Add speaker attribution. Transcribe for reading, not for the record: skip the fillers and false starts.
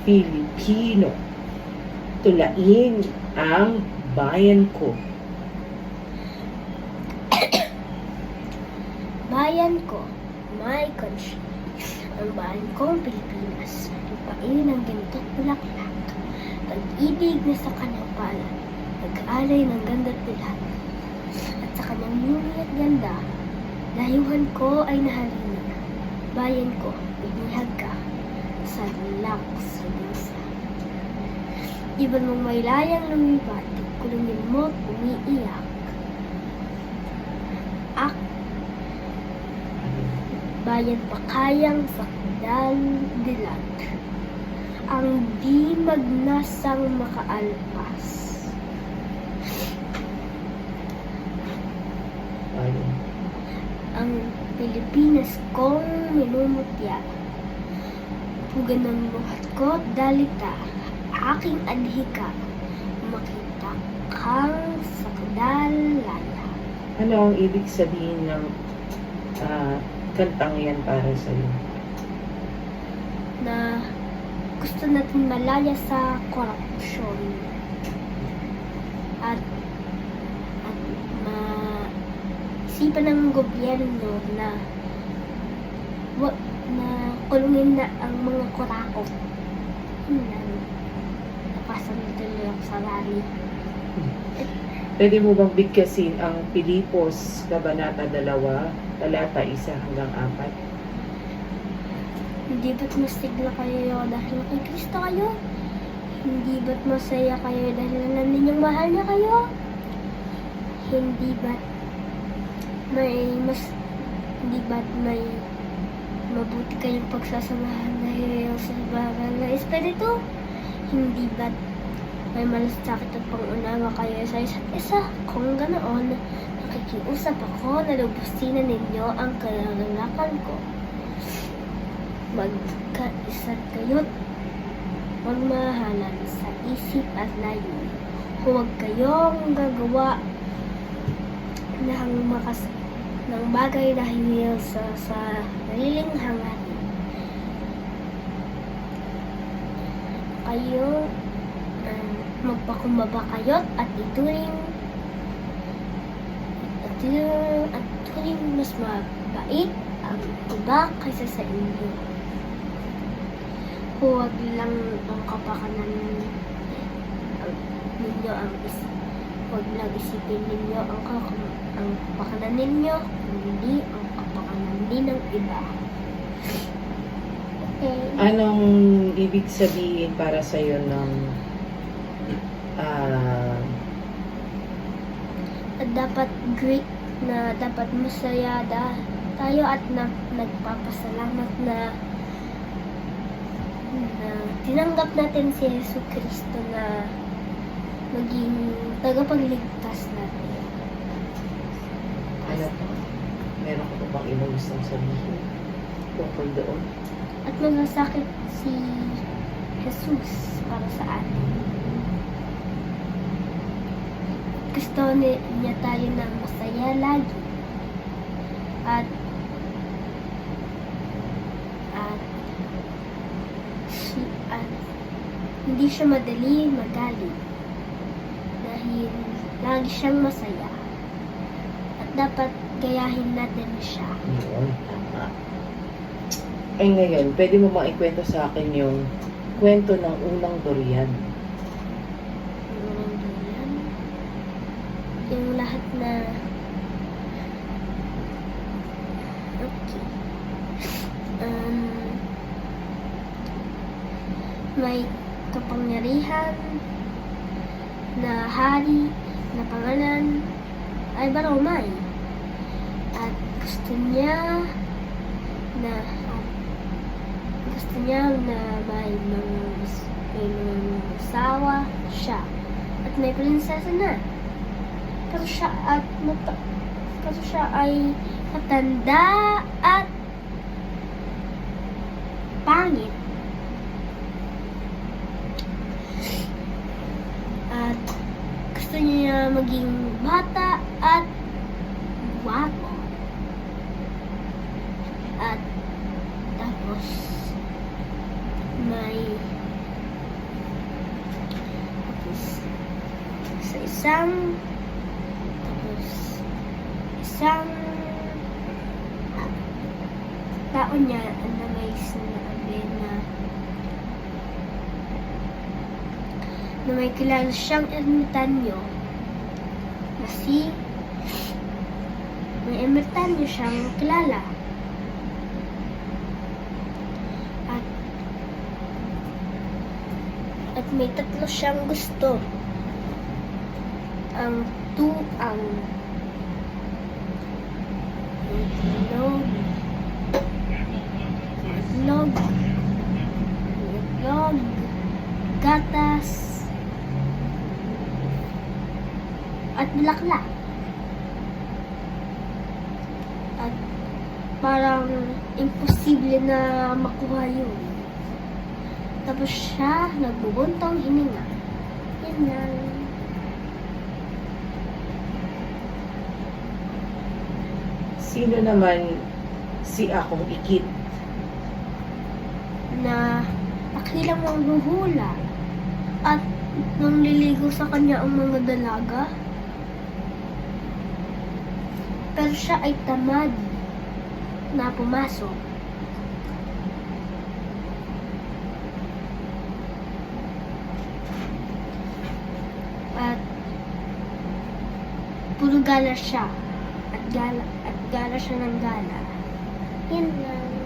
Speaker 1: Filipino. Tulain ang bayan ko.
Speaker 2: Bayan ko, my country. Ang bayan kong Pilipinas. Lupain ng ganito't bulaklak. Pag-ibig na sa kanyang palad. Nag-aalay ng ganda't bilat. At sa kanyang lumi at ganda, layuhan ko ay nahalina. Bayan ko, binihag ka. Sa lang sa lusa. Iban mong may layang lumipat, kulungin mo't umiiyak. Bayan pakayang sakdal dilat, ang di magnasang makaalpas.
Speaker 1: Ayun.
Speaker 2: Ang Pilipinas kong minumutya, pugan ng buhat ko dalita, aking adhika, makita kang sakdalaya.
Speaker 1: Ano ang ibig sabihin ng kantang yan para sa iyo?
Speaker 2: Na gusto natin malaya sa korupsyon at maisipan ng gobyerno na kulungin na ang mga kurakot na napasan tuloy ang salari.
Speaker 1: Pwede mo bang bigkasin ang Pilipos, Kabanata 2, talata 1 hanggang 4?
Speaker 2: Hindi ba't masigla kayo dahil kay Kristo kayo? Hindi ba't masaya kayo dahil alam ninyong mahal niya kayo? Hindi ba't may mabuti kayong pagsasamahan dahil sa banal na Espiritu? Hindi ba't may malasakit at pangunawa kayo sa isa't isa? Kung ganoon, nakikiusap ako na lubusin ninyo ang kalalakan ko. Magkaisa kayo't magmahalan sa isip at layo. Huwag kayong gagawa ng bagay dahil sa sariling hangarin. Kayo magpakumbaba kayo't at ituring mas mabait ang iba kaysa sa inyo. Huwag lang ang kapakanan ninyo huwag lang isipin ninyo ang kapakanan ninyo, hindi ang kapakanan din ng iba. Okay.
Speaker 1: Anong ibig sabihin para sa iyo ng
Speaker 2: dapat great na dapat masaya tayo at nagpapasalamat na tinanggap natin si Yesu Kristo na maging tagapagligtas natin.
Speaker 1: ano po? Meron ko bang ibang gustong sabihin tungkol doon?
Speaker 2: At magsasakit si Jesus para sa atin. Gusto niya tayo ng masaya lagi. At hindi siya madali magalit dahil lagi siyang masaya. At dapat gayahin natin siya.
Speaker 1: Yun, tama. Ay ngayon, pwede mo bang ikwento sa akin yung kwento ng unang durian?
Speaker 2: Yung lahat na okay. May kapangyarihan na hari na pangalan ay Baromay. At gusto niya na may mga asawa siya at may prinsesa na. Pero siya ay matanda at pangit. At gusto niya maging bata at guwapo. At tapos may isang tao niya na may sinabi na may kilala siyang ermitanyo na may ermitanyo siyang kilala at may tatlo siyang gusto. Ang itlog, gatas, at bulaklak. At parang imposible na makuha yun. Tapos siya nagbubuntong hininga. Yan lang.
Speaker 1: Sino naman si Akong Ikit?
Speaker 2: Na pakilang ang luhula at nang liligo sa kanya ang mga dalaga. Pero siya ay tamad na pumasok. At puro gala siya. At gala siya ng gala. Yan lang.